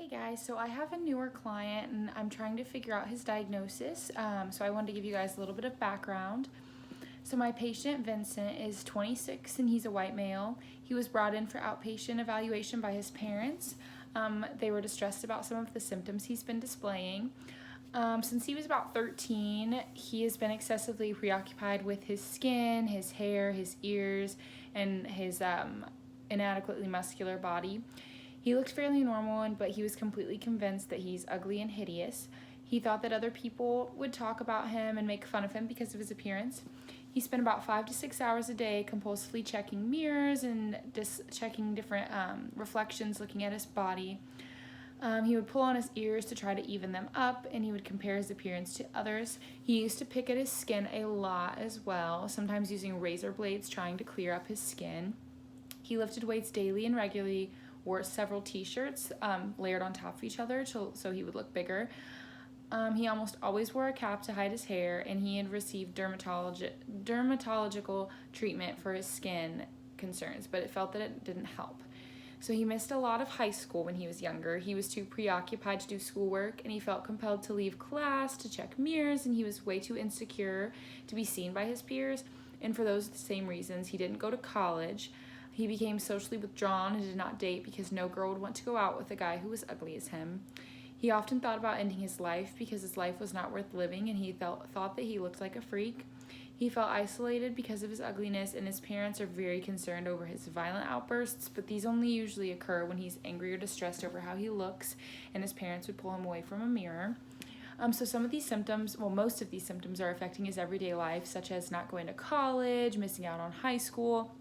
Hey guys, so I have a newer client and I'm trying to figure out his diagnosis. So I wanted to give you guys a little bit of background. So my patient Vincent is 26 and he's a white male. He was brought in for outpatient evaluation by his parents. They were distressed about some of the symptoms he's been displaying. Since he was about 13, he has been excessively preoccupied with his skin, his hair, his ears, and his inadequately muscular body. He looked fairly normal, but he was completely convinced that he's ugly and hideous. He thought that other people would talk about him and make fun of him because of his appearance. He spent about 5 to 6 hours a day compulsively checking mirrors and checking different reflections, looking at his body. He would pull on his ears to try to even them up, and he would compare his appearance to others. He used to pick at his skin a lot as well, sometimes using razor blades trying to clear up his skin. He lifted weights daily and regularly, wore several t-shirts layered on top of each other so he would look bigger. He almost always wore a cap to hide his hair, and he had received dermatological treatment for his skin concerns, but it felt that it didn't help. So he missed a lot of high school when he was younger. He was too preoccupied to do schoolwork, and he felt compelled to leave class to check mirrors, and he was way too insecure to be seen by his peers. And for those same reasons, he didn't go to college. He became socially withdrawn and did not date because no girl would want to go out with a guy who was ugly as him. He often thought about ending his life because his life was not worth living, and he thought that he looked like a freak. He felt isolated because of his ugliness, and his parents are very concerned over his violent outbursts, but these only usually occur when he's angry or distressed over how he looks, and his parents would pull him away from a mirror. So some of these symptoms, most of these symptoms are affecting his everyday life, such as not going to college, missing out on high school,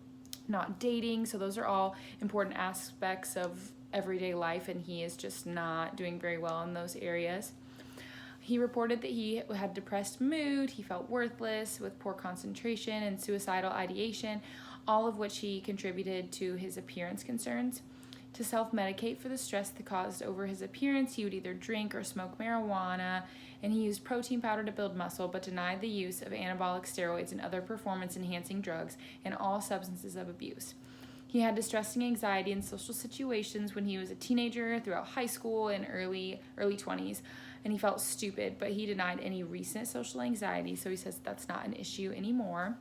not dating. So those are all important aspects of everyday life, and he is just not doing very well in those areas. He reported that he had depressed mood, he felt worthless with poor concentration and suicidal ideation, all of which he contributed to his appearance concerns. To self-medicate for the stress that caused over his appearance, he would either drink or smoke marijuana, and he used protein powder to build muscle, but denied the use of anabolic steroids and other performance-enhancing drugs and all substances of abuse. He had distressing anxiety in social situations when he was a teenager, throughout high school and early 20s, and he felt stupid, but he denied any recent social anxiety, so he says that's not an issue anymore.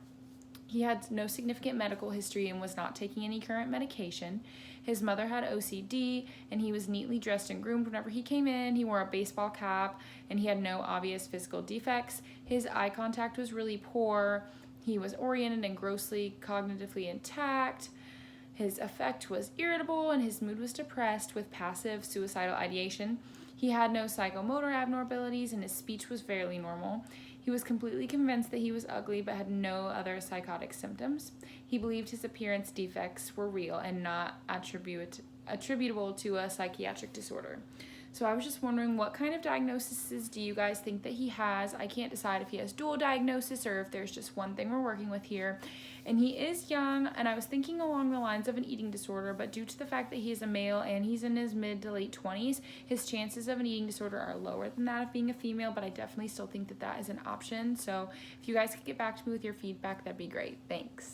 He had no significant medical history and was not taking any current medication. His mother had OCD, and he was neatly dressed and groomed whenever he came in. He wore a baseball cap, and he had no obvious physical defects. His eye contact was really poor. He was oriented and grossly cognitively intact. His affect was irritable, and his mood was depressed with passive suicidal ideation. He had no psychomotor abnormalities, and his speech was fairly normal. He was completely convinced that he was ugly but had no other psychotic symptoms. He believed his appearance defects were real and not attributable to a psychiatric disorder. So I was just wondering, what kind of diagnoses do you guys think that he has? I can't decide if he has dual diagnosis or if there's just one thing we're working with here. And he is young, and I was thinking along the lines of an eating disorder, but due to the fact that he is a male and he's in his mid to late 20s, his chances of an eating disorder are lower than that of being a female, but I definitely still think that that is an option. So if you guys could get back to me with your feedback, that'd be great. Thanks.